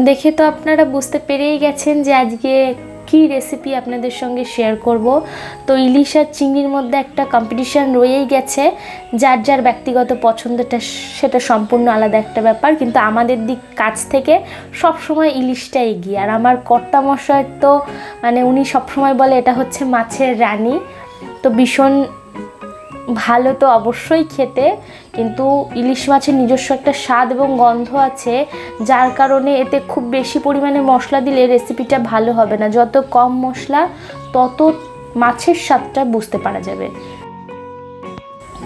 দেখে তো আপনারা বুঝতে পেরেই গেছেন যে আজকে কি রেসিপি আপনাদের সঙ্গে শেয়ার করব। তো ইলিশ আর চিংড়ির মধ্যে একটা কম্পিটিশান রয়েই গেছে, যার যার ব্যক্তিগত পছন্দটা সেটা সম্পূর্ণ আলাদা একটা ব্যাপার, কিন্তু আমাদের কাছ থেকে সবসময় ইলিশটা এগিয়ে। আর আমার কর্তামশাই তো মানে উনি সবসময় বলে এটা হচ্ছে মাছের রানী। তো ভীষণ ভালো তো অবশ্যই খেতে, কিন্তু ইলিশ মাছের নিজস্ব একটা স্বাদ এবং গন্ধ আছে, যার কারণে এতে খুব বেশি পরিমাণে মশলা দিলে রেসিপিটা ভালো হবে না। যত কম মশলা তত মাছের স্বাদটা বুঝতে পারা যাবে।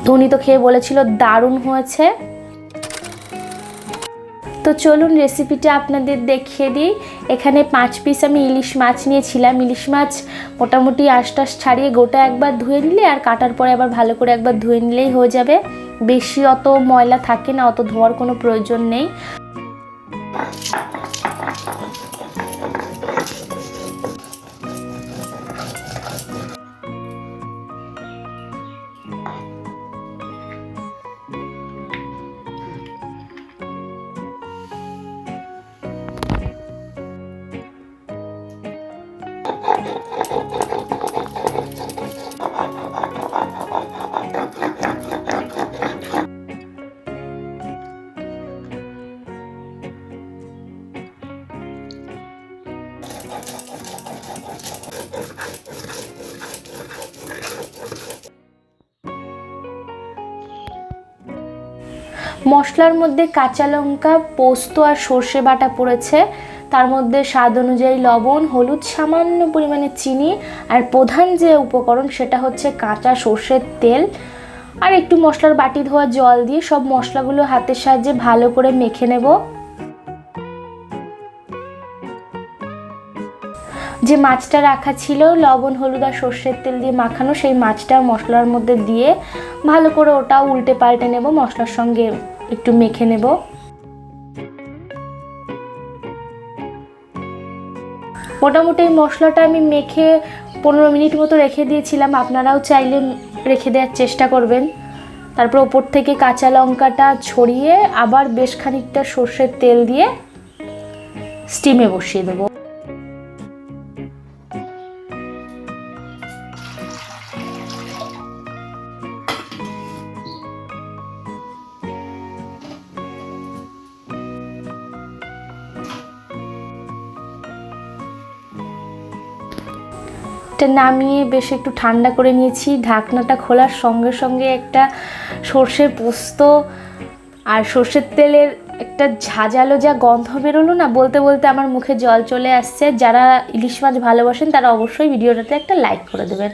তো উনি তো খেয়ে বলেছিল দারুণ হয়েছে। তো চলুন রেসিপিটা আপনাদের দেখিয়ে দিই। এখানে 5 পিস আমি ইলিশ মাছ নিয়েছিলাম। ইলিশ মাছ মোটামুটি আঁশ ছাড়িয়ে গোটা একবার ধুয়ে নিলে আর কাটার পরে আবার ভালো করে একবার ধুয়ে নিলেই হয়ে যাবে। বেশি অত ময়লা থাকে না, অত ধোয়ার কোনো প্রয়োজন নেই। মশলার মধ্যে কাঁচা লঙ্কা, পোস্ত আর সর্ষে বাটা পড়েছে। তার মধ্যে স্বাদ অনুযায়ী লবণ, হলুদ, সামান্য পরিমাণে চিনি, আর প্রধান যে উপকরণ সেটা হচ্ছে কাঁচা সর্ষের তেল আর একটু মশলার বাটি ধোয়া জল দিয়ে সব মশলাগুলো হাতের সাহায্যে ভালো করে মেখে নেব। যে মাছটা রাখা ছিল লবণ, হলুদ আর সর্ষের তেল দিয়ে মাখানো, সেই মাছটা মশলার মধ্যে দিয়ে ভালো করে ওটাও উল্টে পাল্টে নেব, মশলার সঙ্গে একটু মেখে নেব। মোটামুটি এই মশলাটা আমি মেখে 15 মিনিট মতো রেখে দিয়েছিলাম। আপনারাও চাইলে রেখে দেওয়ার চেষ্টা করবেন। তারপর ওপর থেকে কাঁচা লঙ্কাটা ছড়িয়ে আবার বেশ খানিকটা সর্ষের তেল দিয়ে স্টিমে বসিয়ে দেবো। এটা নামিয়ে বেশ একটু ঠান্ডা করে নিয়েছি। ঢাকনাটা খোলার সঙ্গে সঙ্গে একটা সর্ষের পোস্ত আর সর্ষের তেলের একটা ঝাঁঝালো যা গন্ধ বেরোলো না, বলতে বলতে আমার মুখে জল চলে আসছে। যারা ইলিশ মাছ ভালোবাসেন তারা অবশ্যই ভিডিওটাতে একটা লাইক করে দেবেন।